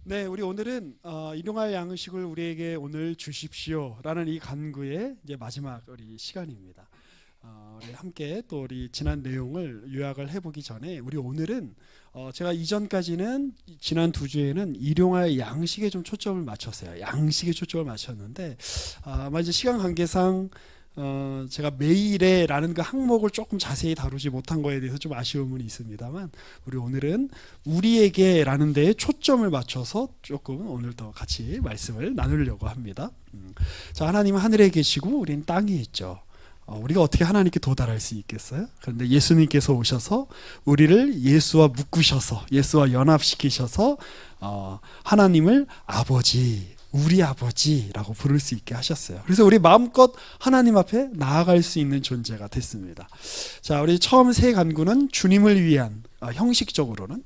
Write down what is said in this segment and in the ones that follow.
네, 우리 오늘은 일용할 양식을 우리에게 오늘 주십시오라는 이 간구의 이제 마지막 우리 시간입니다. 우리 함께 또 우리 지난 내용을 요약을 해보기 전에 우리 오늘은 제가 이전까지는 지난 두 주에는 일용할 양식에 좀 초점을 맞췄어요. 양식에 초점을 맞췄는데 아마 이제 시간 관계상 제가 매일에라는 그 항목을 조금 자세히 다루지 못한 거에 대해서 좀 아쉬움은 있습니다만 우리 오늘은 우리에게라는 데에 초점을 맞춰서 조금 오늘 더 같이 말씀을 나누려고 합니다. 자, 하나님은 하늘에 계시고 우리는 땅에 있죠. 우리가 어떻게 하나님께 도달할 수 있겠어요? 그런데 예수님께서 오셔서 우리를 예수와 묶으셔서 예수와 연합시키셔서 하나님을 아버지, 우리 아버지라고 부를 수 있게 하셨어요. 그래서 우리 마음껏 하나님 앞에 나아갈 수 있는 존재가 됐습니다. 자, 우리 처음 세 간구는 주님을 위한, 형식적으로는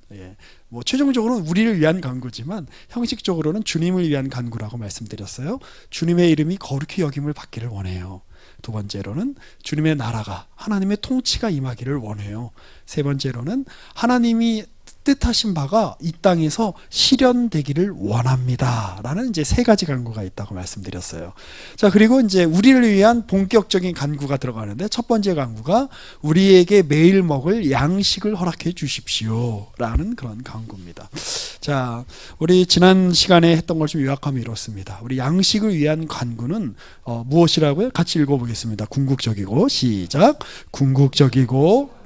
뭐 최종적으로는 우리를 위한 간구지만 형식적으로는 주님을 위한 간구라고 말씀드렸어요. 주님의 이름이 거룩히 여김을 받기를 원해요. 두 번째로는 주님의 나라가, 하나님의 통치가 임하기를 원해요. 세 번째로는 하나님이 뜻하신 바가 이 땅에서 실현되기를 원합니다 라는 이제 세 가지 간구가 있다고 말씀드렸어요. 자, 그리고 이제 우리를 위한 본격적인 간구가 들어가는데 첫 번째 간구가 우리에게 매일 먹을 양식을 허락해 주십시오 라는 그런 간구입니다. 자, 우리 지난 시간에 했던 걸 좀 요약하면 이렇습니다. 우리 양식을 위한 간구는 무엇이라고요? 같이 읽어보겠습니다. 궁극적이고, 시작. 궁극적이고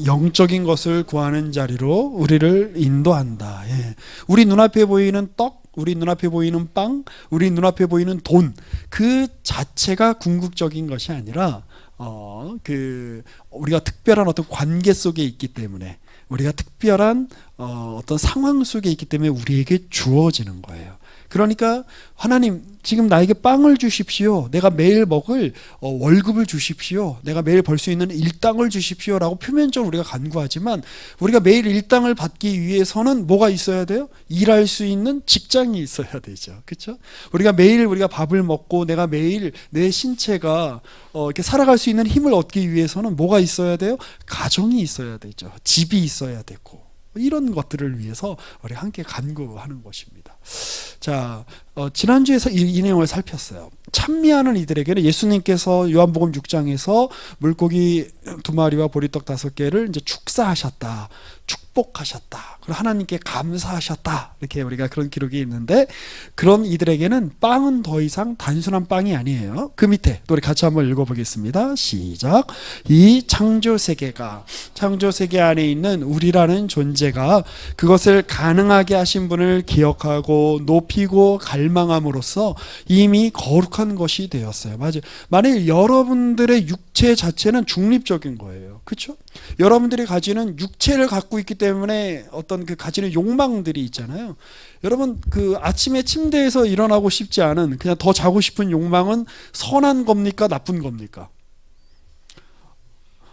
영적인 것을 구하는 자리로 우리를 인도한다. 우리 눈앞에 보이는 떡, 우리 눈앞에 보이는 빵, 우리 눈앞에 보이는 돈, 그 자체가 궁극적인 것이 아니라 우리가 특별한 어떤 관계 속에 있기 때문에, 우리가 특별한 어떤 상황 속에 있기 때문에 우리에게 주어지는 거예요. 그러니까 하나님, 지금 나에게 빵을 주십시오. 내가 매일 먹을 월급을 주십시오. 내가 매일 벌 수 있는 일당을 주십시오 라고 표면적으로 우리가 간구하지만, 우리가 매일 일당을 받기 위해서는 뭐가 있어야 돼요? 일할 수 있는 직장이 있어야 되죠. 그렇죠? 우리가 매일 우리가 밥을 먹고 내가 매일 내 신체가 이렇게 살아갈 수 있는 힘을 얻기 위해서는 뭐가 있어야 돼요? 가정이 있어야 되죠. 집이 있어야 되고, 이런 것들을 위해서 우리 함께 간구하는 것입니다. 자, 지난주에서 이 내용을 살폈어요. 찬미하는 이들에게는 예수님께서 요한복음 6장에서 물고기 2마리와 보리떡 5개를 이제 축사하셨다, 축복하셨다, 그리고 하나님께 감사하셨다, 이렇게 우리가 그런 기록이 있는데, 그런 이들에게는 빵은 더 이상 단순한 빵이 아니에요. 그 밑에 또 우리 같이 한번 읽어보겠습니다. 시작. 이 창조세계가, 창조세계 안에 있는 우리라는 존재가 그것을 가능하게 하신 분을 기억하고 높이고 갈망함으로써 이미 거룩한 것이 되었어요. 맞아요. 만일 여러분들의 육체 자체는 중립적인 거예요. 그렇죠? 여러분들이 가지는 육체를 갖고 있기 때문에 어떤 그 가지는 욕망들이 있잖아요. 여러분, 그 아침에 침대에서 일어나고 싶지 않은, 그냥 더 자고 싶은 욕망은 선한 겁니까? 나쁜 겁니까?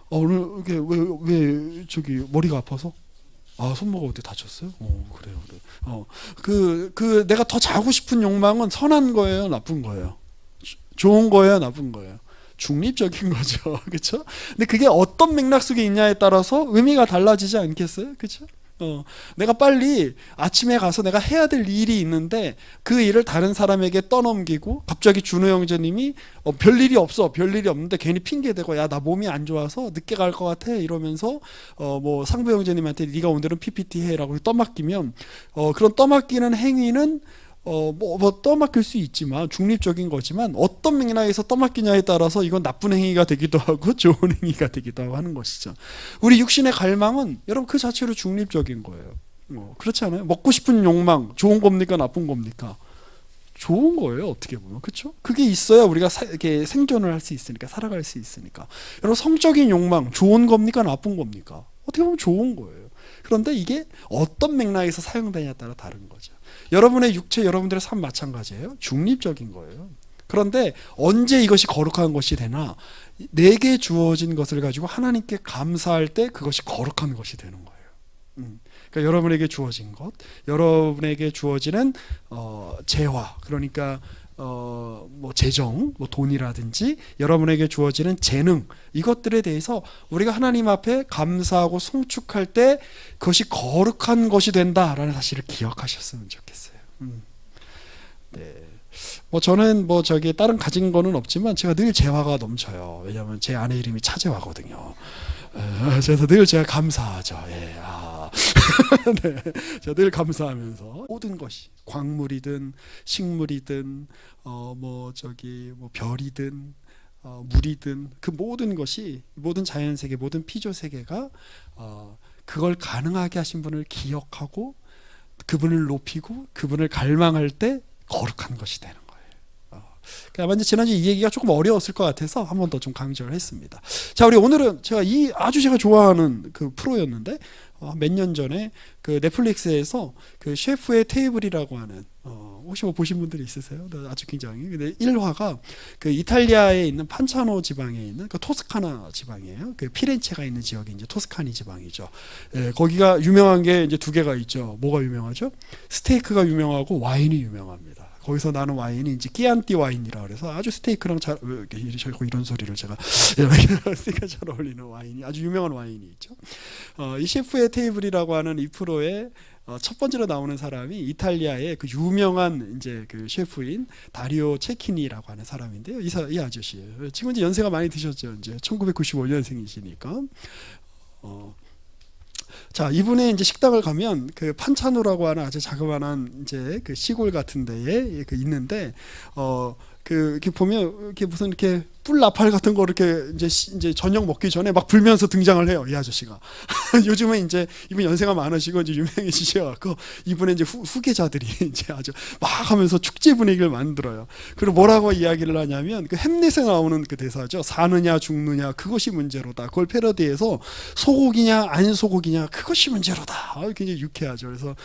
오늘 이게 왜 저기 머리가 아파서? 손목을 어디 다쳤어요? 그래요, 그래. 내가 더 자고 싶은 욕망은 선한 거예요, 나쁜 거예요? 좋은 거예요, 나쁜 거예요? 중립적인 거죠. 그렇죠? 근데 그게 어떤 맥락 속에 있냐에 따라서 의미가 달라지지 않겠어요? 그렇죠? 내가 빨리 아침에 가서 내가 해야 될 일이 있는데 그 일을 다른 사람에게 떠넘기고, 갑자기 준호 형제님이 별일이 없어, 별일이 없는데 괜히 핑계대고, 야, 나 몸이 안 좋아서 늦게 갈 것 같아 이러면서 뭐 상부 형제님한테 네가 오늘은 PPT 해라고 떠맡기면, 그런 떠맡기는 행위는 뭐 떠맡길 수 있지만 중립적인 거지만, 어떤 맥락에서 떠맡기냐에 따라서 이건 나쁜 행위가 되기도 하고 좋은 행위가 되기도 하고 하는 것이죠. 우리 육신의 갈망은 여러분 그 자체로 중립적인 거예요. 그렇지 않아요? 먹고 싶은 욕망 좋은 겁니까, 나쁜 겁니까? 좋은 거예요, 어떻게 보면. 그렇죠? 그게 있어야 우리가 이렇게 생존을 할 수 있으니까, 살아갈 수 있으니까. 여러분, 성적인 욕망 좋은 겁니까, 나쁜 겁니까? 어떻게 보면 좋은 거예요. 그런데 이게 어떤 맥락에서 사용되냐에 따라 다른 거죠. 여러분의 육체, 여러분들의 삶 마찬가지예요. 중립적인 거예요. 그런데 언제 이것이 거룩한 것이 되나? 내게 주어진 것을 가지고 하나님께 감사할 때 그것이 거룩한 것이 되는 거예요. 그러니까 여러분에게 주어진 것, 여러분에게 주어지는 재화, 그러니까 뭐 재정, 뭐 돈이라든지 여러분에게 주어지는 재능, 이것들에 대해서 우리가 하나님 앞에 감사하고 송축할 때 그것이 거룩한 것이 된다라는 사실을 기억하셨으면 좋겠어요. 네. 뭐 저는 뭐 저기 다른 가진 거는 없지만 제가 늘 재화가 넘쳐요. 왜냐하면 제 아내 이름이 차재화거든요. 그래서 늘 제가 감사하죠. 예. 네. 제가 늘 감사하면서 모든 것이 광물이든 식물이든 뭐 저기 뭐 별이든 물이든 그 모든 것이, 모든 자연 세계, 모든 피조 세계가 그걸 가능하게 하신 분을 기억하고 그분을 높이고 그분을 갈망할 때 거룩한 것이 되는 거예요. 아마 이제 지난주 이 얘기가 조금 어려웠을 것 같아서 한 번 더 좀 강조를 했습니다. 자, 우리 오늘은 제가 아주 제가 좋아하는 그 프로였는데 몇 년 전에 그 넷플릭스에서 그 셰프의 테이블이라고 하는 혹시 뭐 보신 분들이 있으세요? 아주 굉장히. 근데 1화가 그 이탈리아에 있는 판차노 지방에 있는 그 토스카나 지방이에요. 그 피렌체가 있는 지역이 이제 토스카니 지방이죠. 예, 거기가 유명한 게 이제 두 개가 있죠. 뭐가 유명하죠? 스테이크가 유명하고 와인이 유명합니다. 거기서 나는 와인이 이제 끼안띠 와인이라 그래서 아주 스테이크랑 잘 이런 소리를 제가 스테이크가 잘 어울리는 와인이 아주 유명한 와인이 있죠. 이 셰프의 테이블이라고 하는 이 프로의 첫 번째로 나오는 사람이 이탈리아의 그 유명한 이제 그 셰프인 다리오 체키니라고 하는 사람인데요. 이 아저씨예요. 지금 이제 연세가 많이 드셨죠. 이제 1995년생이시니까. 자, 이분의 이제 식당을 가면 그 판차노라고 하는 아주 자그마한 이제 그 시골 같은 데에 그 있는데 그 이렇게 보면 이렇게 무슨 이렇게 뿔 나팔 같은 거 이렇게 이제 저녁 먹기 전에 막 불면서 등장을 해요, 이 아저씨가. 요즘은 이제 이분 연세가 많으시고 이제 유명해지셔갖고 이분의 이제 후계자들이 이제 아주 막 하면서 축제 분위기를 만들어요. 그리고 뭐라고 이야기를 하냐면 그 햄릿에 나오는 그 대사죠. 사느냐 죽느냐 그것이 문제로다. 그걸 패러디해서 소고기냐 안 소고기냐 그것이 문제로다. 굉장히 유쾌하죠. 그래서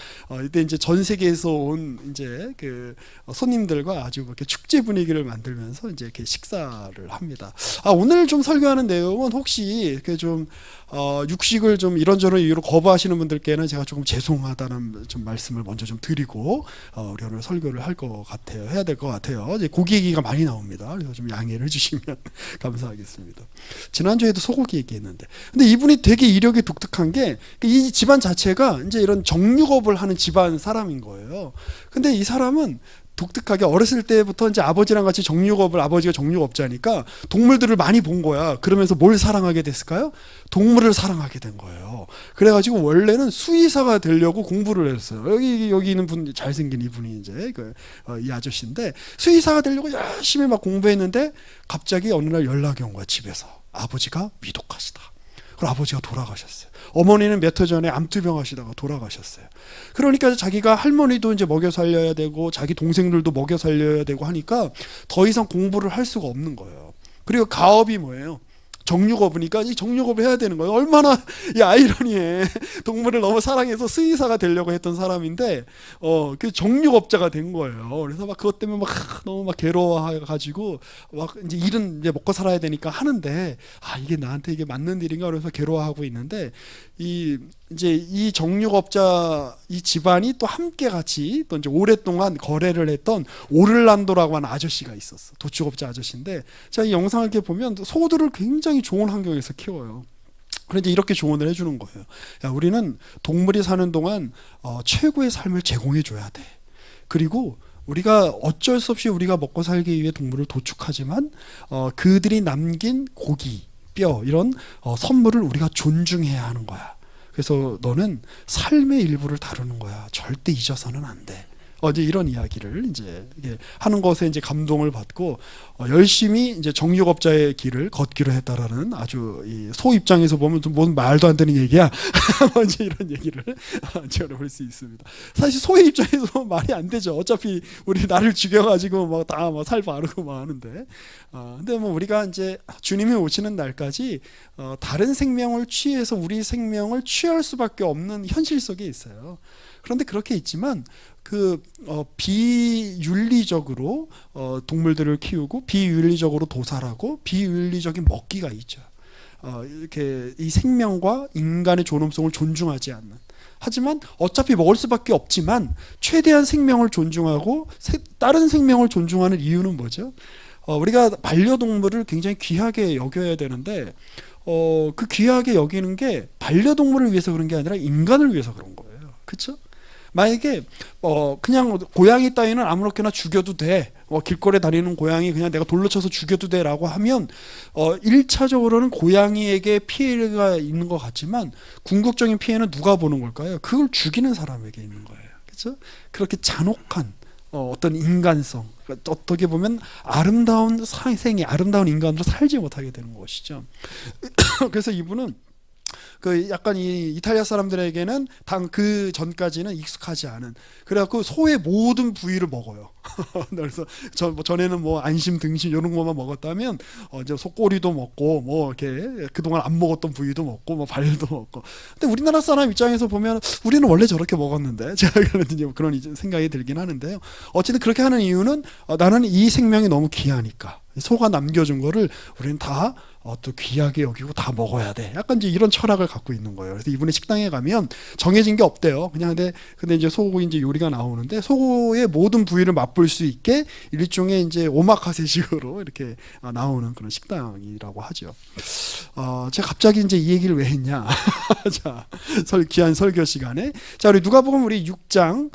이때 이제 전 세계에서 온 이제 그 손님들과 아주 이렇게 축제 분위기를 만들면서 이제 이렇게 식사를 합니다. 오늘 좀 설교하는 내용은 혹시 좀 육식을 좀 이런저런 이유로 거부하시는 분들께는 제가 조금 죄송하다는 좀 말씀을 먼저 좀 드리고 우리 오늘 설교를 할 것 같아요. 해야 될 것 같아요. 이제 고기 얘기가 많이 나옵니다. 그래서 좀 양해를 해주시면 감사하겠습니다. 지난주에도 소고기 얘기했는데, 근데 이분이 되게 이력이 독특한 게 이 집안 자체가 이제 이런 정육업을 하는 집안 사람인 거예요. 근데 이 사람은 독특하게 어렸을 때부터 이제 아버지랑 같이 아버지가 정육업자니까 동물들을 많이 본 거야. 그러면서 뭘 사랑하게 됐을까요? 동물을 사랑하게 된 거예요. 그래가지고 원래는 수의사가 되려고 공부를 했어요. 여기 있는 분, 잘생긴 이분이 이제 이 아저씨인데 수의사가 되려고 열심히 막 공부했는데 갑자기 어느 날 연락이 온 거야, 집에서. 아버지가 위독하시다. 그리고 아버지가 돌아가셨어요. 어머니는 몇 해 전에 암투병 하시다가 돌아가셨어요. 그러니까 자기가 할머니도 이제 먹여 살려야 되고 자기 동생들도 먹여 살려야 되고 하니까 더 이상 공부를 할 수가 없는 거예요. 그리고 가업이 뭐예요? 정육업이니까 이 정육업을 해야 되는 거예요. 얼마나 이 아이러니해. 동물을 너무 사랑해서 수의사가 되려고 했던 사람인데 그 정육업자가 된 거예요. 그래서 막 그것 때문에 막 너무 막 괴로워해가지고 막 이제 일은 이제 먹고 살아야 되니까 하는데 이게 나한테 이게 맞는 일인가 그래서 괴로워하고 있는데 이제 이 정육업자 이 집안이 또 함께 같이 또 이제 오랫동안 거래를 했던 오를란도라고 하는 아저씨가 있었어. 도축업자 아저씨인데 자, 이 영상을 이렇게 보면 소들을 굉장히 좋은 환경에서 키워요. 그런데 이렇게 조언을 해주는 거예요. 야, 우리는 동물이 사는 동안 최고의 삶을 제공해 줘야 돼. 그리고 우리가 어쩔 수 없이 우리가 먹고 살기 위해 동물을 도축하지만 그들이 남긴 고기, 뼈 이런 선물을 우리가 존중해야 하는 거야. 그래서 너는 삶의 일부를 다루는 거야. 절대 잊어서는 안 돼. 이제 이런 이야기를 이제 하는 것에 이제 감동을 받고 열심히 이제 정육업자의 길을 걷기로 했다라는 아주 소 입장에서 보면 뭔 말도 안 되는 얘기야. 이제 이런 얘기를 제가 볼 수 있습니다. 사실 소의 입장에서 말이 안 되죠. 어차피 우리 나를 죽여가지고 막 다 살 바르고 막 하는데, 근데 뭐 우리가 이제 주님이 오시는 날까지 다른 생명을 취해서 우리 생명을 취할 수밖에 없는 현실 속에 있어요. 그런데 그렇게 있지만 비윤리적으로 동물들을 키우고 비윤리적으로 도살하고 비윤리적인 먹기가 있죠. 이렇게 이 생명과 인간의 존엄성을 존중하지 않는 하지만 어차피 먹을 수밖에 없지만 최대한 생명을 존중하고 다른 생명을 존중하는 이유는 뭐죠? 우리가 반려동물을 굉장히 귀하게 여겨야 되는데 그 귀하게 여기는 게 반려동물을 위해서 그런 게 아니라 인간을 위해서 그런 거예요. 그렇죠? 만약에 그냥 고양이 따위는 아무렇게나 죽여도 돼. 길거리에 다니는 고양이 그냥 내가 돌로 쳐서 죽여도 돼라고 하면 1차적으로는 고양이에게 피해가 있는 것 같지만 궁극적인 피해는 누가 보는 걸까요? 그걸 죽이는 사람에게 있는 거예요. 그렇죠? 그렇게 잔혹한 어떤 인간성, 어떻게 보면 아름다운 생이 아름다운 인간으로 살지 못하게 되는 것이죠. 그래서 이분은 그 약간 이 이탈리아 사람들에게는 그 전까지는 익숙하지 않은, 그래갖고 소의 모든 부위를 먹어요. 그래서 전에는 뭐 안심, 등심 이런 것만 먹었다면 이제 소꼬리도 먹고 뭐 이렇게 그동안 안 먹었던 부위도 먹고 뭐 발도 먹고. 근데 우리나라 사람 입장에서 보면 우리는 원래 저렇게 먹었는데 제가 그런 생각이 들긴 하는데요. 어쨌든 그렇게 하는 이유는 나는 이 생명이 너무 귀하니까 소가 남겨준 거를 우리는 다 또 귀하게 여기고 다 먹어야 돼. 약간 이제 이런 철학을 갖고 있는 거예요. 그래서 이분의 식당에 가면 정해진 게 없대요. 그냥 근데 이제 소고기 이제 요리가 나오는데 소의 모든 부위를 맛볼 수 있게 일종의 이제 오마카세식으로 이렇게 나오는 그런 식당이라고 하죠. 제가 갑자기 이제 이 얘기를 왜 했냐? 자, 귀한 설교 시간에 자 우리 누가복음 우리 6장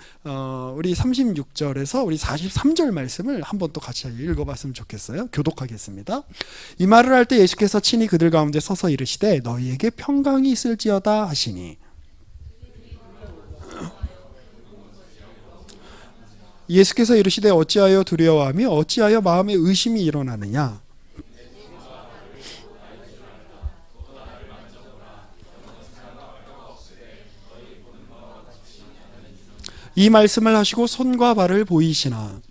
우리 36절에서 우리 43절 말씀을 한번 또 같이 읽어봤으면 좋겠어요. 교독하겠습니다. 이 말을 할 때 예수께서 친히 그들 가운데 서서 이르시되 너희에게 평강이 있을지어다 하시니, 예수께서 이르시되 어찌하여 두려워하며 어찌하여 마음에 의심이 일어나느냐. 이 말씀을 하시고 손과 발을 보이시나.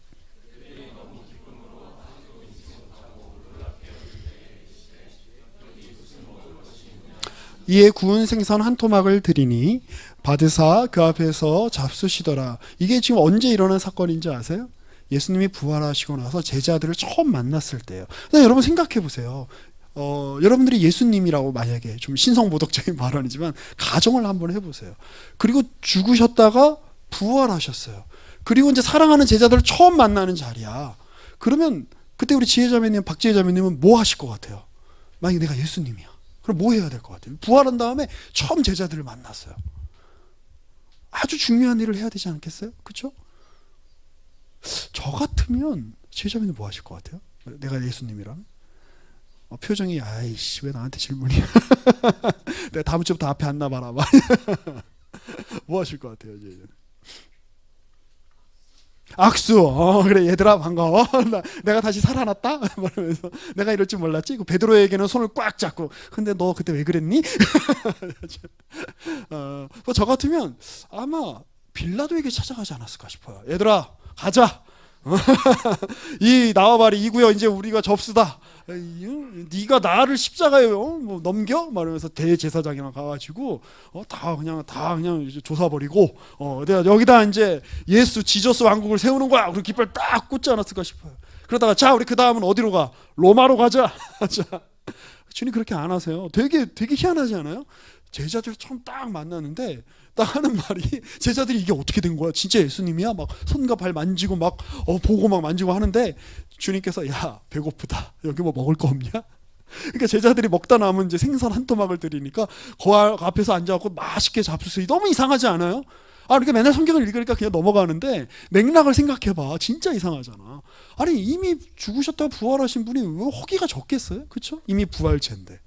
이에 구운 생선 한 토막을 드리니 받으사 그 앞에서 잡수시더라. 이게 지금 언제 일어난 사건인지 아세요? 예수님이 부활하시고 나서 제자들을 처음 만났을 때예요. 근데 여러분 생각해 보세요. 여러분들이 예수님이라고 만약에 좀 신성모독적인 발언이지만 가정을 한번 해보세요. 그리고 죽으셨다가 부활하셨어요. 그리고 이제 사랑하는 제자들을 처음 만나는 자리야. 그러면 그때 우리 지혜자매님, 박지혜자매님은 뭐 하실 것 같아요? 만약에 내가 예수님이야. 그럼 뭐 해야 될 것 같아요? 부활한 다음에 처음 제자들을 만났어요. 아주 중요한 일을 해야 되지 않겠어요? 그렇죠? 저 같으면 지혜자매님 뭐 하실 것 같아요? 내가 예수님이라면? 표정이 아이씨 왜 나한테 질문이야? 내가 다음 주부터 앞에 안 나봐라. 뭐 하실 것 같아요? 이제? 악수. 그래 얘들아 반가워. 내가 다시 살아났다. 말하면서 내가 이럴 줄 몰랐지. 베드로에게는 손을 꽉 잡고 근데 너 그때 왜 그랬니? 저 같으면 아마 빌라도에게 찾아가지 않았을까 싶어요. 얘들아 가자. 이 나와봐리 이구여 이제 우리가 접수다. 네가 나를 십자가에 뭐 넘겨? 말하면서 대제사장이랑 가가지고 다 그냥 조사버리고 내가 여기다 이제 예수 지저스 왕국을 세우는 거야. 그리고 깃발 딱 꽂지 않았을까 싶어요. 그러다가 자 우리 그 다음은 어디로 가? 로마로 가자. 자, 주님 그렇게 안 하세요. 되게 희한하지 않아요? 제자들 처음 딱 만나는데 딱 하는 말이 제자들이 이게 어떻게 된 거야? 진짜 예수님이야? 막 손과 발 만지고 막 보고 막 만지고 하는데 주님께서 야 배고프다. 여기 뭐 먹을 거 없냐? 그러니까 제자들이 먹다 남은 이제 생선 한 토막을 드리니까 그 앞에서 앉아갖고 맛있게 잡수세요. 너무 이상하지 않아요? 그러니까 맨날 성경을 읽으니까 그냥 넘어가는데 맥락을 생각해봐. 진짜 이상하잖아. 아니 이미 죽으셨다가 부활하신 분이 왜 허기가 적겠어요? 그렇죠? 이미 부활체인데.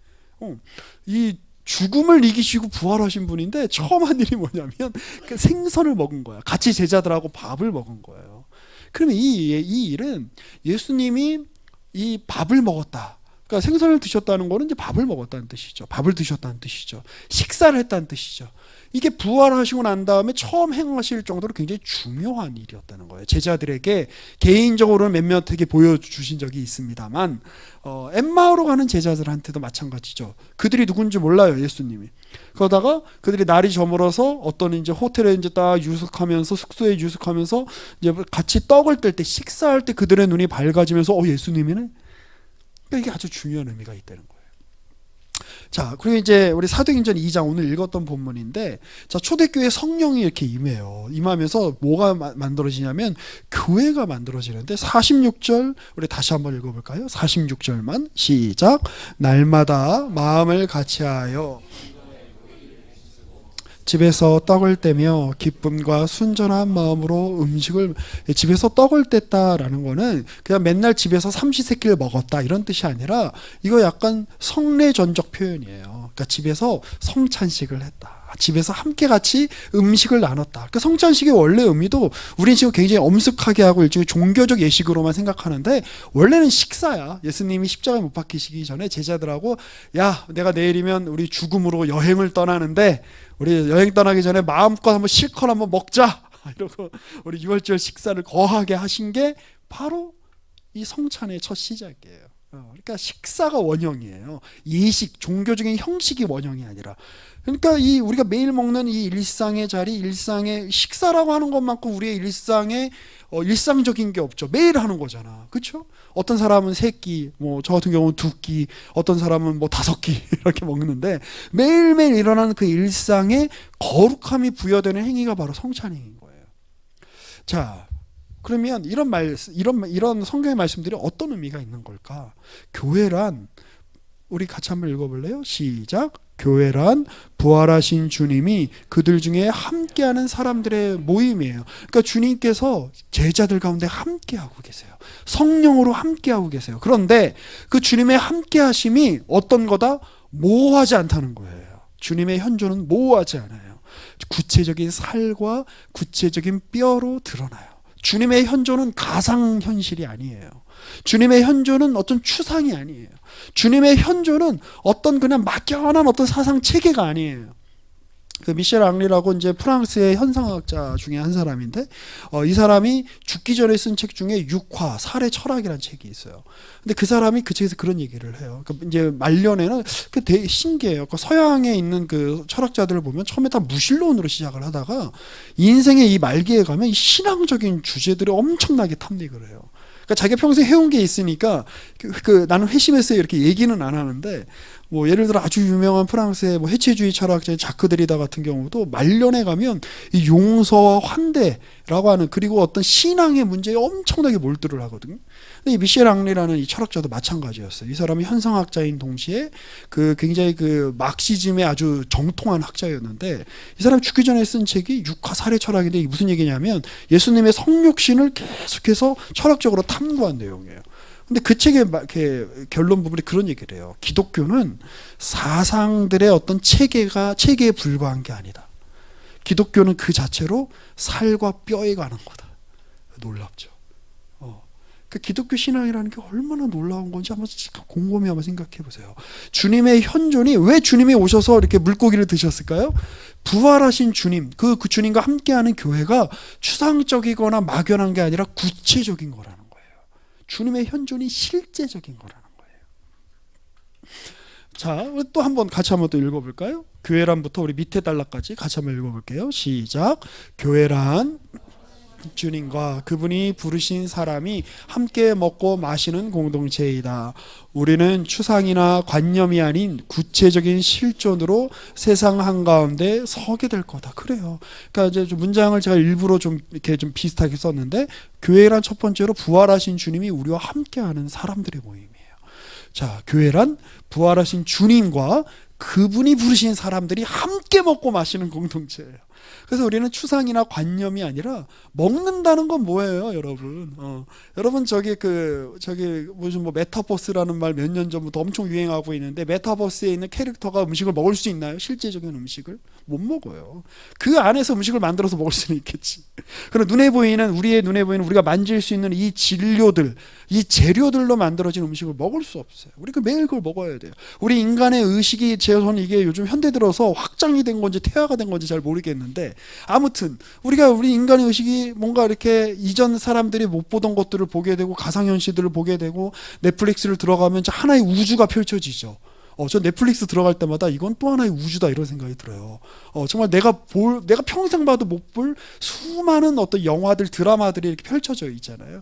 이 죽음을 이기시고 부활하신 분인데 처음 한 일이 뭐냐면 그 생선을 먹은 거야. 같이 제자들하고 밥을 먹은 거예요. 그러면 이 일은 예수님이 이 밥을 먹었다. 그러니까 생선을 드셨다는 거는 이제 밥을 먹었다는 뜻이죠. 밥을 드셨다는 뜻이죠. 식사를 했다는 뜻이죠. 이게 부활하시고 난 다음에 처음 행하실 정도로 굉장히 중요한 일이었다는 거예요. 제자들에게 개인적으로는 몇몇하게 보여주신 적이 있습니다만 엠마오로 가는 제자들한테도 마찬가지죠. 그들이 누군지 몰라요, 예수님이. 그러다가 그들이 날이 저물어서 어떤 이제 호텔에 이제 딱 유숙하면서 숙소에 유숙하면서 이제 같이 떡을 뗄 때 식사할 때 그들의 눈이 밝아지면서 예수님이네. 그러니까 이게 아주 중요한 의미가 있다는 거예요. 자, 그리고 이제 우리 사도행전 2장 오늘 읽었던 본문인데, 자, 초대교회 성령이 이렇게 임해요. 임하면서 뭐가 만들어지냐면 교회가 만들어지는데, 46절 우리 다시 한번 읽어볼까요? 46절만 시작. 날마다 마음을 같이하여 집에서 떡을 떼며 기쁨과 순전한 마음으로 음식을, 집에서 떡을 뗐다라는 거는 그냥 맨날 집에서 삼시세끼를 먹었다 이런 뜻이 아니라 이거 약간 성례전적 표현이에요. 그러니까 집에서 성찬식을 했다. 집에서 함께 같이 음식을 나눴다. 그 성찬식의 원래 의미도 우리는 지금 굉장히 엄숙하게 하고 일종의 종교적 예식으로만 생각하는데 원래는 식사야. 예수님이 십자가에 못 박히시기 전에 제자들하고, 야, 내가 내일이면 우리 죽음으로 여행을 떠나는데 우리 여행 떠나기 전에 마음껏 한번 실컷 한번 먹자 이러고 우리 유월절 식사를 거하게 하신 게 바로 이 성찬의 첫 시작이에요. 그러니까 식사가 원형이에요. 예식, 종교적인 형식이 원형이 아니라. 그러니까 이 우리가 매일 먹는 이 일상의 자리, 일상의 식사라고 하는 것만큼 우리의 일상에 일상적인 게 없죠. 매일 하는 거잖아. 그렇죠? 어떤 사람은 3끼, 뭐 저 같은 경우는 2끼, 어떤 사람은 뭐 5끼 이렇게 먹는데 매일매일 일어나는 그 일상에 거룩함이 부여되는 행위가 바로 성찬행인 거예요. 자, 그러면 이런 성경의 말씀들이 어떤 의미가 있는 걸까? 교회란, 우리 같이 한번 읽어볼래요? 시작. 교회란 부활하신 주님이 그들 중에 함께하는 사람들의 모임이에요. 그러니까 주님께서 제자들 가운데 함께하고 계세요. 성령으로 함께하고 계세요. 그런데 그 주님의 함께하심이 어떤 거다? 모호하지 않다는 거예요. 주님의 현존은 모호하지 않아요. 구체적인 살과 구체적인 뼈로 드러나요. 주님의 현존은 가상현실이 아니에요. 주님의 현존은 어떤 추상이 아니에요. 주님의 현존은 어떤 그냥 막연한 어떤 사상 체계가 아니에요. 그 미셸 앙리라고 이제 프랑스의 현상학자 중에 한 사람인데, 이 사람이 죽기 전에 쓴 책 중에 육화, 살의 철학이라는 책이 있어요. 근데 그 사람이 그 책에서 그런 얘기를 해요. 이제 말년에는 그 되게 신기해요. 그 서양에 있는 그 철학자들을 보면 처음에 다 무신론으로 시작을 하다가 인생의 이 말기에 가면 이 신앙적인 주제들을 엄청나게 탐닉을 해요. 그러니까 자기가 평소에 해온 게 있으니까 나는 회심했어요 이렇게 얘기는 안 하는데, 뭐 예를 들어 아주 유명한 프랑스의 뭐 해체주의 철학자인 자크 데리다 같은 경우도 말년에 가면 이 용서와 환대라고 하는, 그리고 어떤 신앙의 문제에 엄청나게 몰두를 하거든요. 근데 이 미셸 앙리라는 이 철학자도 마찬가지였어요. 이 사람이 현상학자인 동시에 그 굉장히 그 마르크시즘의 아주 정통한 학자였는데, 이 사람이 죽기 전에 쓴 책이 육화 살해 철학인데 이게 무슨 얘기냐면 예수님의 성육신을 계속해서 철학적으로 탐구한 내용이에요. 근데 그 책의 결론 부분이 그런 얘기를 해요. 기독교는 사상들의 어떤 체계에 불과한 게 아니다. 기독교는 그 자체로 살과 뼈에 관한 거다. 놀랍죠. 그 기독교 신앙이라는 게 얼마나 놀라운 건지 한번 곰곰이 한번 생각해 보세요. 주님의 현존이, 왜 주님이 오셔서 이렇게 물고기를 드셨을까요? 부활하신 주님, 그 주님과 함께하는 교회가 추상적이거나 막연한 게 아니라 구체적인 거라는 거예요. 주님의 현존이 실제적인 거라는 거예요. 자, 또 한번 같이 한번 또 읽어볼까요? 교회란부터 우리 밑에 단락까지 같이 한번 읽어볼게요. 시작. 교회란 주님과 그분이 부르신 사람이 함께 먹고 마시는 공동체이다. 우리는 추상이나 관념이 아닌 구체적인 실존으로 세상 한가운데 서게 될 거다. 그래요. 그러니까 이제 문장을 제가 일부러 좀 이렇게 좀 비슷하게 썼는데, 교회란 첫 번째로 부활하신 주님이 우리와 함께하는 사람들의 모임이에요. 자, 교회란 부활하신 주님과 그분이 부르신 사람들이 함께 먹고 마시는 공동체예요. 그래서 우리는 추상이나 관념이 아니라, 먹는다는 건 뭐예요, 여러분? 여러분 저기 무슨 뭐 메타버스라는 말 몇 년 전부터 엄청 유행하고 있는데, 메타버스에 있는 캐릭터가 음식을 먹을 수 있나요? 실제적인 음식을 못 먹어요. 그 안에서 음식을 만들어서 먹을 수는 있겠지. 그럼 우리의 눈에 보이는 우리가 만질 수 있는 이 진료들, 이 재료들로 만들어진 음식을 먹을 수 없어요. 우리가 매일 그걸 먹어야 돼요. 우리 인간의 의식이, 저는 이게 요즘 현대 들어서 확장이 된 건지 퇴화가 된 건지 잘 모르겠는데, 아무튼 우리 인간의 의식이 뭔가 이렇게 이전 사람들이 못 보던 것들을 보게 되고, 가상현실들을 보게 되고, 넷플릭스를 들어가면 하나의 우주가 펼쳐지죠. 저 넷플릭스 들어갈 때마다 이건 또 하나의 우주다 이런 생각이 들어요. 정말 내가 평생 봐도 못 볼 수많은 어떤 영화들, 드라마들이 이렇게 펼쳐져 있잖아요.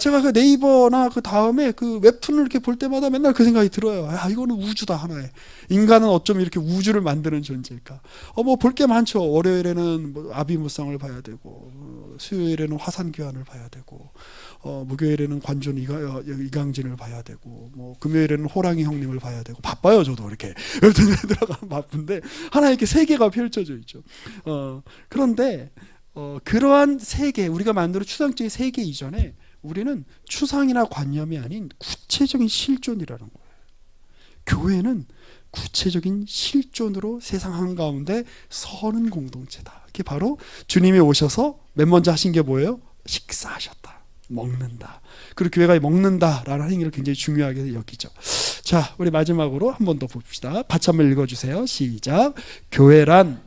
제가 그 네이버나 그 다음에 그 웹툰을 이렇게 볼 때마다 맨날 그 생각이 들어요. 이거는 우주다 하나의. 인간은 어쩜 이렇게 우주를 만드는 존재일까? 뭐 볼 게 많죠. 월요일에는 뭐 아비무쌍을 봐야 되고, 수요일에는 화산귀환을 봐야 되고, 목요일에는 관존 이강진을 봐야 되고, 뭐 금요일에는 호랑이 형님을 봐야 되고, 바빠요 저도 이렇게 들어가면 바쁜데 하나 이렇게 세계가 펼쳐져 있죠. 그런데 그러한 세계, 우리가 만들어 추상적인 세계 이전에 우리는 추상이나 관념이 아닌 구체적인 실존이라는 거예요. 교회는 구체적인 실존으로 세상 한가운데 서는 공동체다. 이게 바로 주님이 오셔서 맨 먼저 하신 게 뭐예요? 식사하셨다. 먹는다. 그리고 교회가 먹는다라는 행위를 굉장히 중요하게 여기죠. 자, 우리 마지막으로 한 번 더 봅시다. 같이 한번 읽어주세요. 시작. 교회란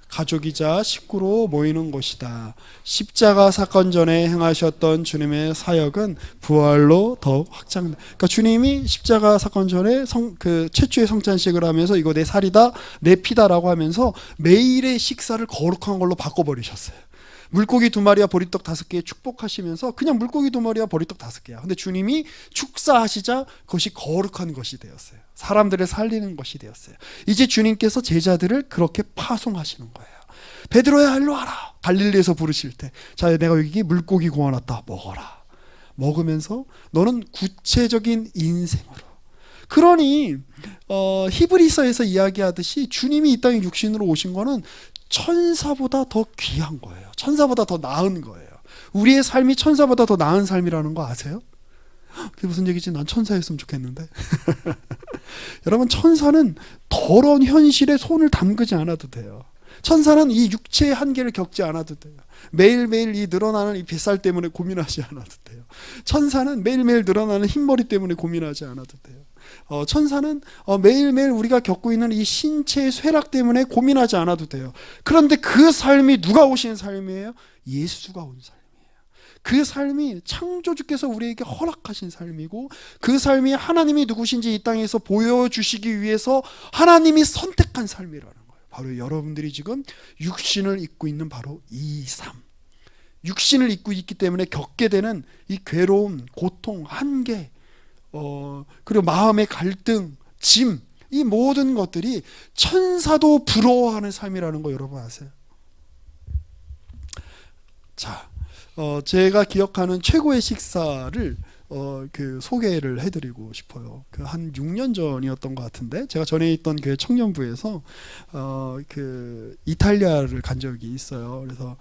가족이자 식구로 모이는 곳이다. 십자가 사건 전에 행하셨던 주님의 사역은 부활로 더욱 확장된다. 그러니까 주님이 십자가 사건 전에 최초의 성찬식을 하면서 이거 내 살이다, 내 피다라고 하면서 매일의 식사를 거룩한 걸로 바꿔버리셨어요. 물고기 2마리와 보리떡 5개 축복하시면서 그냥 물고기 2마리와 보리떡 5개야. 근데 주님이 축사하시자 그것이 거룩한 것이 되었어요. 사람들을 살리는 것이 되었어요. 이제 주님께서 제자들을 그렇게 파송하시는 거예요. 베드로야 일로 와라. 갈릴리에서 부르실 때, 자 내가 여기 물고기 구워놨다. 먹어라. 먹으면서 너는 구체적인 인생으로. 그러니 히브리서에서 이야기하듯이 주님이 이 땅에 육신으로 오신 거는 천사보다 더 귀한 거예요. 천사보다 더 나은 거예요. 우리의 삶이 천사보다 더 나은 삶이라는 거 아세요? 그게 무슨 얘기지? 난 천사였으면 좋겠는데. 여러분, 천사는 더러운 현실에 손을 담그지 않아도 돼요. 천사는 이 육체의 한계를 겪지 않아도 돼요. 매일매일 이 늘어나는 이 뱃살 때문에 고민하지 않아도 돼요. 천사는 매일매일 늘어나는 흰머리 때문에 고민하지 않아도 돼요. 천사는 매일매일 우리가 겪고 있는 이 신체의 쇠락 때문에 고민하지 않아도 돼요. 그런데 그 삶이 누가 오신 삶이에요? 예수가 온 삶이에요. 그 삶이 창조주께서 우리에게 허락하신 삶이고, 그 삶이 하나님이 누구신지 이 땅에서 보여주시기 위해서 하나님이 선택한 삶이라는 거예요. 바로 여러분들이 지금 육신을 입고 있는 바로 이 삶, 육신을 입고 있기 때문에 겪게 되는 이 괴로움, 고통, 한계, 그리고 마음의 갈등, 짐, 이 모든 것들이 천사도 부러워하는 삶이라는 거 여러분 아세요? 자, 제가 기억하는 최고의 식사를 소개를 해드리고 싶어요. 한 6년 전이었던 것 같은데, 제가 전에 있던 교회 청년부에서 이탈리아를 간 적이 있어요. 그래서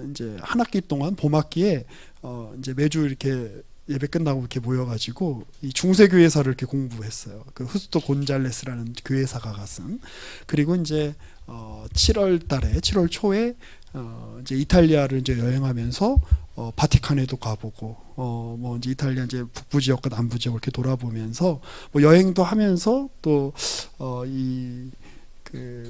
이제 한 학기 동안 봄학기에 이제 매주 이렇게 예배 끝나고 이렇게 모여가지고 이 중세교회사를 이렇게 공부했어요. 그 후스토 곤잘레스라는 교회사가 갔은. 그리고 이제 7월 초에 이제 이탈리아를 이제 여행하면서 바티칸에도 가보고 뭐 이제 이탈리아 이제 북부 지역과 남부 지역 이렇게 돌아보면서 뭐 여행도 하면서 또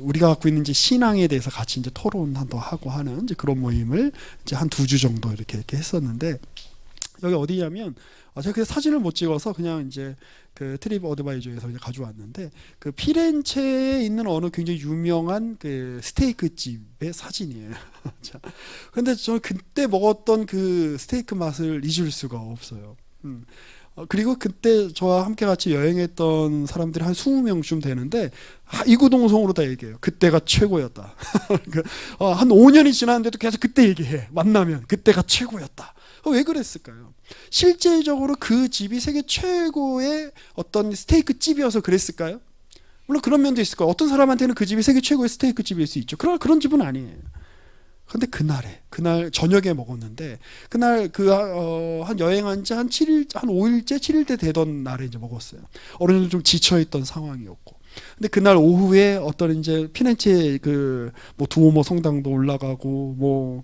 우리가 갖고 있는 이제 신앙에 대해서 같이 이제 토론도 하고 하는 이제 그런 모임을 이제 한 2주 정도 이렇게 했었는데, 여기 어디냐면 제가 그 사진을 못 찍어서 그냥 이제 그 트립 어드바이저에서 이제 가져왔는데, 그 피렌체에 있는 어느 굉장히 유명한 그 스테이크 집의 사진이에요. 자, 근데 저 그때 먹었던 그 스테이크 맛을 잊을 수가 없어요. 그리고 그때 저와 함께 같이 여행했던 사람들이 한 20명쯤 되는데 이구동성으로 다 얘기해요. 그때가 최고였다. 한 5년이 지났는데도 계속 그때 얘기해. 만나면 그때가 최고였다. 왜 그랬을까요? 실제적으로 그 집이 세계 최고의 어떤 스테이크 집이어서 그랬을까요? 물론 그런 면도 있을 거예요. 어떤 사람한테는 그 집이 세계 최고의 스테이크 집일 수 있죠. 그런 집은 아니에요. 근데 그날 저녁에 먹었는데, 그날 한 여행한 지 한 5일째 7일째 되던 날에 이제 먹었어요. 어느 정도 좀 지쳐있던 상황이었고, 근데 그날 오후에 어떤 이제 피렌체 뭐 두오모 성당도 올라가고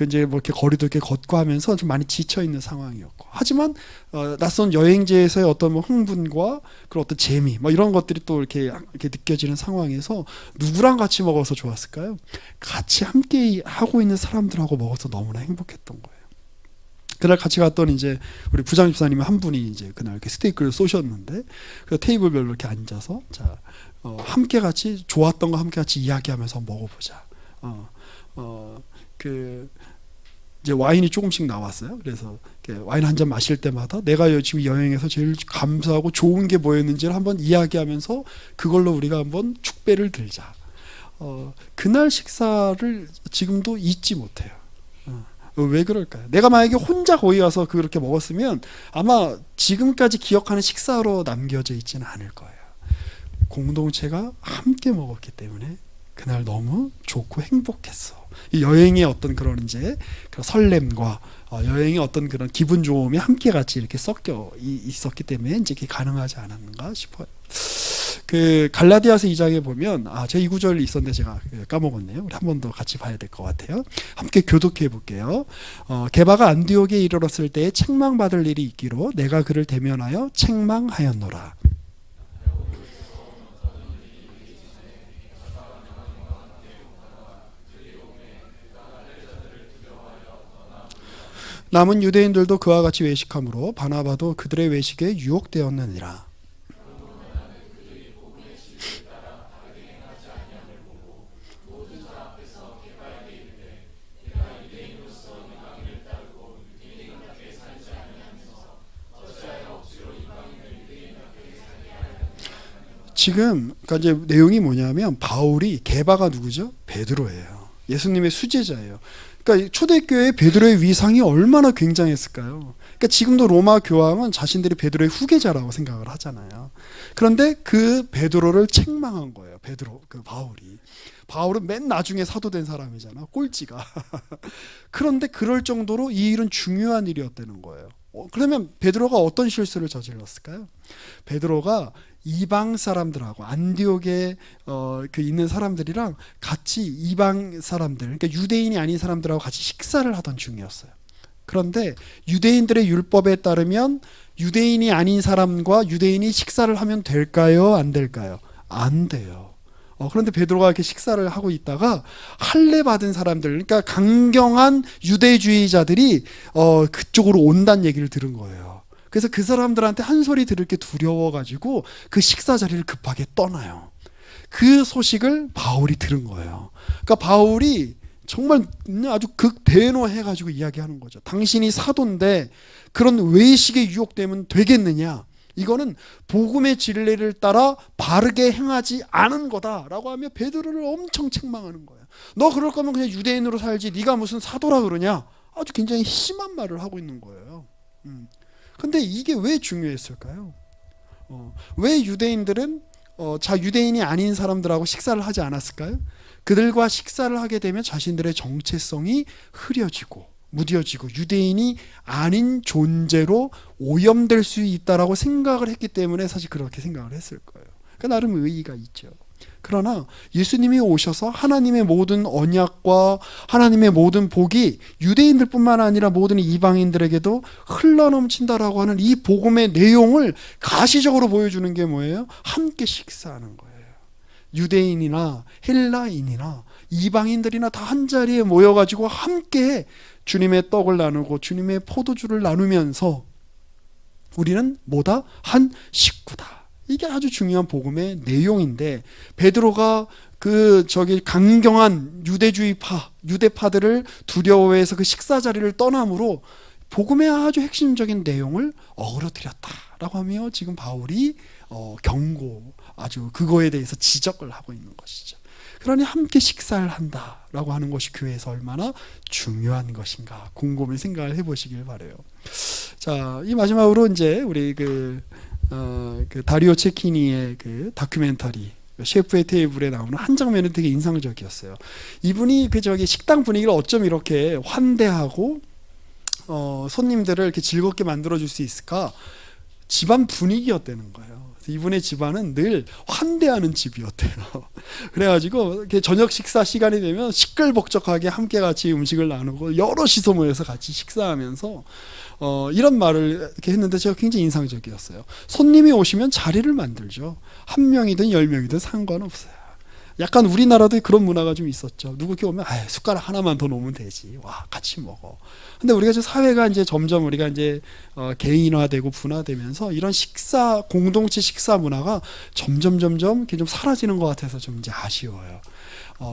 이제 뭐 이렇게 거리도 이렇게 걷고 하면서 좀 많이 지쳐 있는 상황이었고, 하지만 낯선 여행지에서의 어떤 뭐 흥분과 그런 어떤 재미 뭐 이런 것들이 또 이렇게 느껴지는 상황에서 누구랑 같이 먹어서 좋았을까요? 같이 함께 하고 있는 사람들하고 먹어서 너무나 행복했던 거예요. 그날 같이 갔던 이제 우리 부장 집사님 한 분이 이제 그날 이렇게 스테이크를 쏘셨는데 그 테이블별로 이렇게 앉아서 자 함께 같이 좋았던 거 함께 같이 이야기하면서 먹어보자. 그 이제 와인이 조금씩 나왔어요. 그래서 와인 한 잔 마실 때마다 내가 지금 여행에서 제일 감사하고 좋은 게 뭐였는지를 한번 이야기하면서 그걸로 우리가 한번 축배를 들자. 그날 식사를 지금도 잊지 못해요. 왜 그럴까요? 내가 만약에 혼자 거기 가서 그렇게 먹었으면 아마 지금까지 기억하는 식사로 남겨져 있지는 않을 거예요. 공동체가 함께 먹었기 때문에 그날 너무 좋고 행복했어. 이 여행의 어떤 그런 이제 그 설렘과 여행의 어떤 그런 기분 좋음이 함께 같이 이렇게 섞여 있었기 때문에 이제 그게 가능하지 않았는가 싶어요. 그 갈라디아서 2장에 보면 제가 이 구절이 있었는데 제가 까먹었네요. 우리 한 번 더 같이 봐야 될 것 같아요. 함께 교독해 볼게요. 게바가 안디옥에 이르렀을 때에 책망받을 일이 있기로 내가 그를 대면하여 책망하였노라. 남은 유대인들도 그와 같이 외식함으로 바나바도 그들의 외식에 유혹되었느니라. 지금 그러니까 이제 내용이 뭐냐면 바울이 게바가 누구죠? 베드로예요. 예수님의 수제자예요. 그러니까 초대교회 베드로의 위상이 얼마나 굉장했을까요? 그러니까 지금도 로마 교황은 자신들이 베드로의 후계자라고 생각을 하잖아요. 그런데 그 베드로를 책망한 거예요. 그 바울은 맨 나중에 사도 된 사람이잖아. 꼴찌가. 그런데 그럴 정도로 이 일은 중요한 일이었다는 거예요. 그러면 베드로가 어떤 실수를 저질렀을까요? 베드로가 이방 사람들하고 안디옥에 그 있는 사람들이랑 같이 이방 사람들, 그러니까 유대인이 아닌 사람들하고 같이 식사를 하던 중이었어요. 그런데 유대인들의 율법에 따르면 유대인이 아닌 사람과 유대인이 식사를 하면 될까요? 안 될까요? 안 돼요. 그런데 베드로가 이렇게 식사를 하고 있다가 할례 받은 사람들, 그러니까 강경한 유대주의자들이 그쪽으로 온다는 얘기를 들은 거예요. 그래서 그 사람들한테 한 소리 들을 게 두려워가지고 그 식사 자리를 급하게 떠나요. 그 소식을 바울이 들은 거예요. 그러니까 바울이 정말 아주 극대노해가지고 이야기하는 거죠. 당신이 사도인데 그런 외식에 유혹되면 되겠느냐? 이거는 복음의 진리를 따라 바르게 행하지 않은 거다라고 하며 베드로를 엄청 책망하는 거예요. 너 그럴 거면 그냥 유대인으로 살지 네가 무슨 사도라 그러냐? 아주 굉장히 심한 말을 하고 있는 거예요. 근데 이게 왜 중요했을까요? 왜 유대인들은 유대인이 아닌 사람들하고 식사를 하지 않았을까요? 그들과 식사를 하게 되면 자신들의 정체성이 흐려지고 무뎌지고 유대인이 아닌 존재로 오염될 수 있다라고 생각을 했기 때문에 사실 그렇게 생각을 했을 거예요. 그러니까 나름 의의가 있죠. 그러나 예수님이 오셔서 하나님의 모든 언약과 하나님의 모든 복이 유대인들뿐만 아니라 모든 이방인들에게도 흘러넘친다라고 하는 이 복음의 내용을 가시적으로 보여주는 게 뭐예요? 함께 식사하는 거예요. 유대인이나 헬라인이나 이방인들이나 다 한자리에 모여가지고 함께 주님의 떡을 나누고 주님의 포도주를 나누면서 우리는 뭐다? 한 식구다. 이게 아주 중요한 복음의 내용인데 베드로가 강경한 유대파들을 두려워해서 그 식사 자리를 떠남으로 복음의 아주 핵심적인 내용을 어그러뜨렸다라고 하며 지금 바울이 아주 그거에 대해서 지적을 하고 있는 것이죠. 그러니 함께 식사를 한다라고 하는 것이 교회에서 얼마나 중요한 것인가 곰곰이 생각을 해보시길 바래요. 자, 이 마지막으로 이제 우리 그 다리오 체키니의 그 다큐멘터리 셰프의 테이블에 나오는 한 장면은 되게 인상적이었어요. 이분이 식당 분위기를 어쩜 이렇게 환대하고 손님들을 이렇게 즐겁게 만들어줄 수 있을까? 집안 분위기였다는 거예요. 이분의 집안은 늘 환대하는 집이었대요. 그래가지고 이렇게 저녁 식사 시간이 되면 시끌벅적하게 함께 같이 음식을 나누고 여럿이서 모여서 같이 식사하면서 이런 말을 이렇게 했는데 제가 굉장히 인상적이었어요. 손님이 오시면 자리를 만들죠. 한 명이든 10명이든 상관없어요. 약간 우리나라도 그런 문화가 좀 있었죠. 누구 이렇게 오면 아, 숟가락 하나만 더 놓으면 되지. 와, 같이 먹어. 근데 우리가 이제 사회가 이제 점점 우리가 이제 개인화되고 분화되면서 이런 식사 공동체 식사 문화가 점점 이렇게 좀 사라지는 것 같아서 좀 이제 아쉬워요.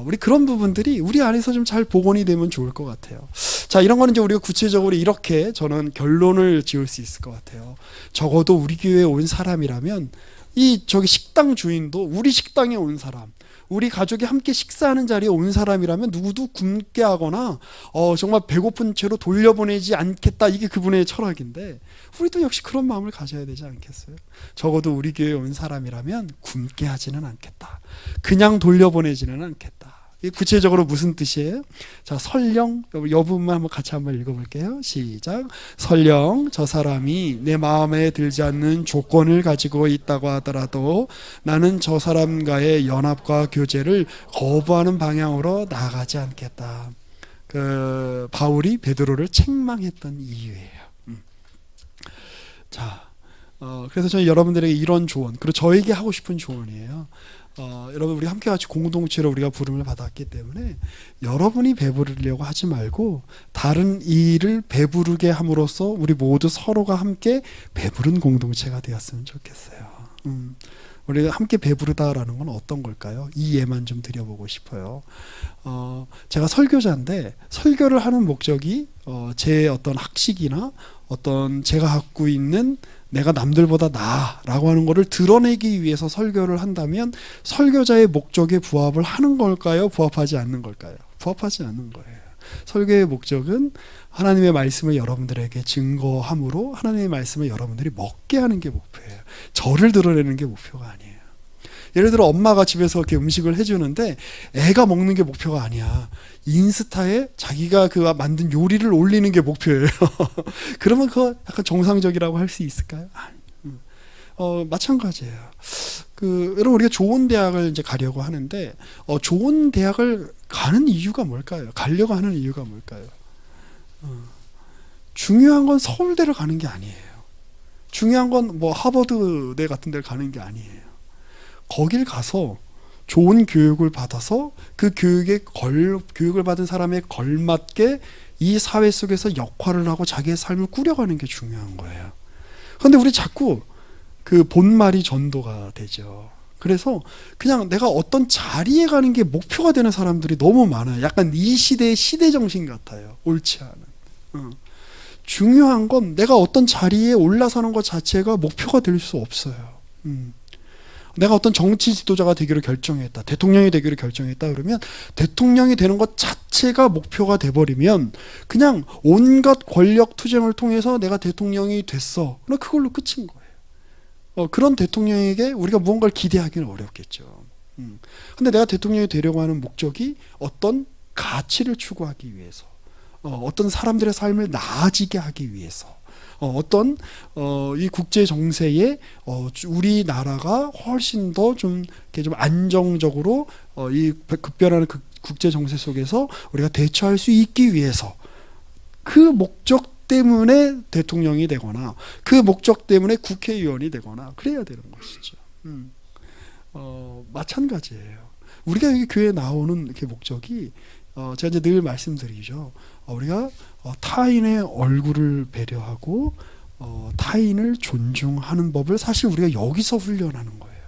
우리 그런 부분들이 우리 안에서 좀 잘 복원이 되면 좋을 것 같아요. 자, 이런 거는 이제 우리가 구체적으로 이렇게 저는 결론을 지을 수 있을 것 같아요. 적어도 우리 교회에 온 사람이라면 이 저기 식당 주인도 우리 식당에 온 사람, 우리 가족이 함께 식사하는 자리에 온 사람이라면 누구도 굶게 하거나 정말 배고픈 채로 돌려보내지 않겠다, 이게 그분의 철학인데 우리도 역시 그런 마음을 가져야 되지 않겠어요? 적어도 우리 교회에 온 사람이라면 굶게 하지는 않겠다, 그냥 돌려보내지는 않겠다. 이게 구체적으로 무슨 뜻이에요? 자, 설령 여부만 한번 같이 한번 읽어볼게요. 시작. 설령 저 사람이 내 마음에 들지 않는 조건을 가지고 있다고 하더라도 나는 저 사람과의 연합과 교제를 거부하는 방향으로 나아가지 않겠다. 그 바울이 베드로를 책망했던 이유예요. 자, 그래서 저는 여러분들에게 이런 조언, 그리고 저에게 하고 싶은 조언이에요. 여러분, 우리 함께 같이 공동체로 우리가 부름을 받았기 때문에 여러분이 배부르려고 하지 말고 다른 이를 배부르게 함으로써 우리 모두 서로가 함께 배부른 공동체가 되었으면 좋겠어요. 우리가 함께 배부르다라는 건 어떤 걸까요? 이 예만 좀 드려보고 싶어요. 제가 설교자인데 설교를 하는 목적이 제 어떤 학식이나 어떤 제가 갖고 있는 내가 남들보다 나아라고 하는 것을 드러내기 위해서 설교를 한다면 설교자의 목적에 부합을 하는 걸까요? 부합하지 않는 걸까요? 부합하지 않는 거예요. 설교의 목적은 하나님의 말씀을 여러분들에게 증거함으로 하나님의 말씀을 여러분들이 먹게 하는 게 목표예요. 저를 드러내는 게 목표가 아니에요. 예를 들어 엄마가 집에서 이렇게 음식을 해주는데 애가 먹는 게 목표가 아니야. 인스타에 자기가 그 만든 요리를 올리는 게 목표예요. 그러면 그거 약간 정상적이라고 할 수 있을까요? 마찬가지예요. 여러분, 우리가 좋은 대학을 이제 가려고 하는데 좋은 대학을 가는 이유가 뭘까요? 가려고 하는 이유가 뭘까요? 중요한 건 서울대를 가는 게 아니에요. 중요한 건 뭐 하버드대 같은 데를 가는 게 아니에요. 거길 가서 좋은 교육을 받아서 그 교육을 받은 사람에 걸맞게 이 사회 속에서 역할을 하고 자기의 삶을 꾸려가는 게 중요한 거예요. 그런데 우리 자꾸 그 본말이 전도가 되죠. 그래서 그냥 내가 어떤 자리에 가는 게 목표가 되는 사람들이 너무 많아요. 약간 이 시대의 시대 정신 같아요. 옳지 않은. 중요한 건 내가 어떤 자리에 올라서는 것 자체가 목표가 될 수 없어요. 내가 어떤 정치 지도자가 되기로 결정했다, 대통령이 되기로 결정했다 그러면 대통령이 되는 것 자체가 목표가 돼버리면 그냥 온갖 권력 투쟁을 통해서 내가 대통령이 됐어, 그럼 그걸로 끝인 거예요. 그런 대통령에게 우리가 무언가를 기대하기는 어렵겠죠. 근데 내가 대통령이 되려고 하는 목적이 어떤 가치를 추구하기 위해서, 어떤 사람들의 삶을 나아지게 하기 위해서, 어떤 이 국제 정세에 우리나라가 훨씬 더 좀 안정적으로 이 급변하는 국제 정세 속에서 우리가 대처할 수 있기 위해서, 그 목적 때문에 대통령이 되거나 그 목적 때문에 국회의원이 되거나 그래야 되는 것이죠. 마찬가지예요. 우리가 여기 교회에 나오는 이렇게 목적이 제가 이제 늘 말씀드리죠. 우리가 타인의 얼굴을 배려하고 타인을 존중하는 법을 사실 우리가 여기서 훈련하는 거예요.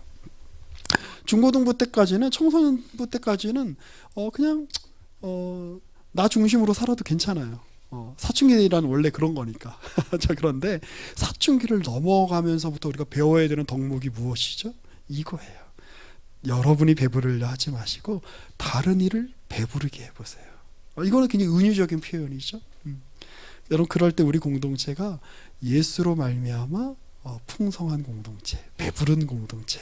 중고등부 때까지는, 청소년부 때까지는 그냥 나 중심으로 살아도 괜찮아요. 사춘기란 원래 그런 거니까. 자, 그런데 사춘기를 넘어가면서부터 우리가 배워야 되는 덕목이 무엇이죠? 이거예요. 여러분이 배부르려 하지 마시고 다른 이를 배부르게 해보세요. 이거는 굉장히 은유적인 표현이죠. 여러분, 그럴 때 우리 공동체가 예수로 말미암아 풍성한 공동체, 배부른 공동체,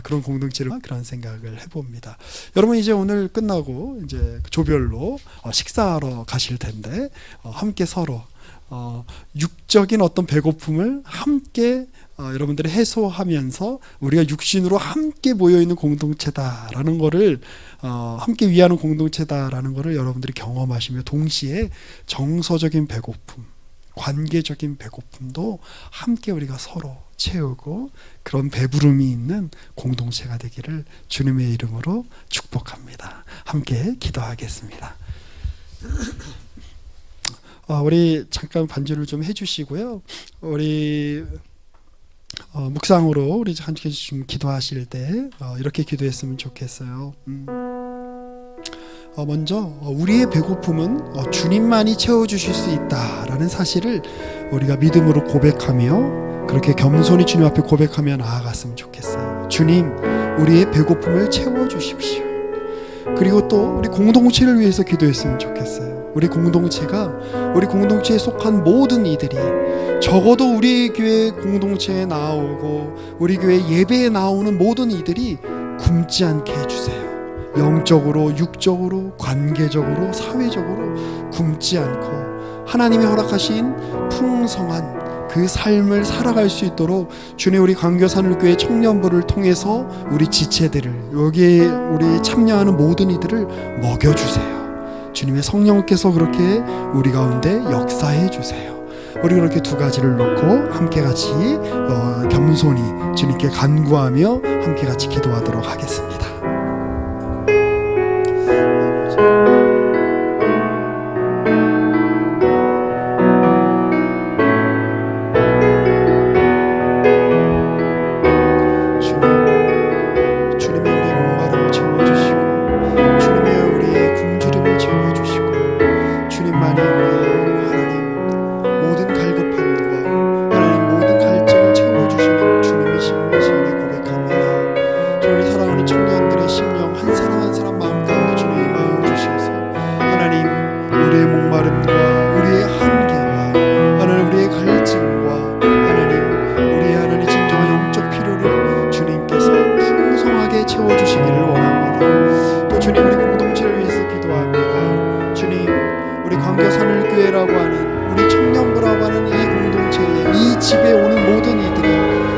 그런 공동체를 그런 생각을 해봅니다. 여러분, 이제 오늘 끝나고 이제 조별로 식사하러 가실 텐데 함께 서로 육적인 어떤 배고픔을 함께 여러분들이 해소하면서 우리가 육신으로 함께 모여있는 공동체다라는 거를 함께 위하는 공동체다라는 거를 여러분들이 경험하시며 동시에 정서적인 배고픔, 관계적인 배고픔도 함께 우리가 서로 채우고 그런 배부름이 있는 공동체가 되기를 주님의 이름으로 축복합니다. 함께 기도하겠습니다. 우리 잠깐 반주를 좀 해주시고요. 우리 묵상으로 우리 함께 좀 기도하실 때 이렇게 기도했으면 좋겠어요. 먼저 우리의 배고픔은 주님만이 채워주실 수 있다라는 사실을 우리가 믿음으로 고백하며 그렇게 겸손히 주님 앞에 고백하며 나아갔으면 좋겠어요. 주님, 우리의 배고픔을 채워주십시오. 그리고 또 우리 공동체를 위해서 기도했으면 좋겠어요. 우리 공동체에 속한 모든 이들이 적어도 우리 교회 공동체에 나오고 우리 교회 예배에 나오는 모든 이들이 굶지 않게 해주세요. 영적으로, 육적으로, 관계적으로, 사회적으로 굶지 않고 하나님이 허락하신 풍성한 그 삶을 살아갈 수 있도록 주님, 우리 광교산울교회 청년부를 통해서 우리 지체들을, 여기에 우리 참여하는 모든 이들을 먹여주세요. 주님의 성령께서 그렇게 우리 가운데 역사해 주세요. 우리 그렇게 두 가지를 놓고 함께 같이 겸손히 주님께 간구하며 함께 같이 기도하도록 하겠습니다. 광교산울교회라고 하는 우리 청년부라고 하는 이 공동체에, 이 집에 오는 모든 이들이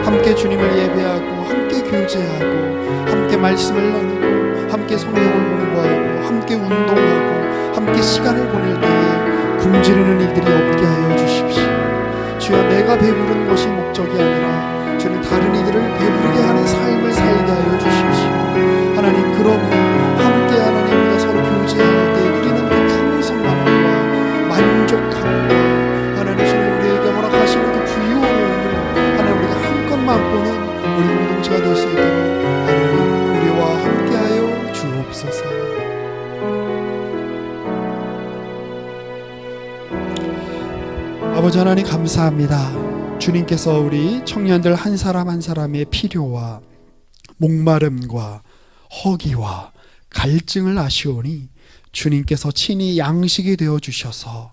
함께 주님을 예배하고 함께 교제하고 함께 말씀을 나누고 함께 성경을 공부하고 함께 운동하고 함께 시간을 보낼 때에 굶주리는 이들이 없게 하여 주십시오. 주여, 내가 배부른 것이 목적이 아니라 주님, 다른 이들을 배부르게 하는 삶을 살게 하여 주십시오. 하나님, 그러므로 함께 하나님 우리가 서로 교제할 때 누리는 그 풍성함과 만족함과 하나님 주님 우리에게 허락하시는 그 부유함을 하나님 우리가 한껏 맛보는 우리 공동체가 될 수 있도록 하나님 우리와 함께하여 주옵소서. 아버지 하나님, 감사합니다. 주님께서 우리 청년들 한 사람 한 사람의 필요와 목마름과 허기와 갈증을 아시오니 주님께서 친히 양식이 되어 주셔서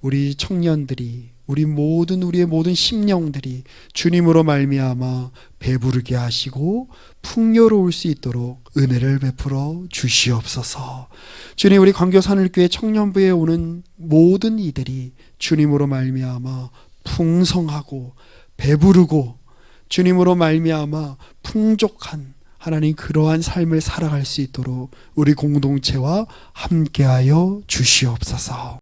우리 청년들이, 우리의 모든 심령들이 주님으로 말미암아 배부르게 하시고 풍요로울 수 있도록 은혜를 베풀어 주시옵소서. 주님, 우리 광교산울교회 청년부에 오는 모든 이들이 주님으로 말미암아 풍성하고 배부르고 주님으로 말미암아 풍족한 하나님 그러한 삶을 살아갈 수 있도록 우리 공동체와 함께하여 주시옵소서.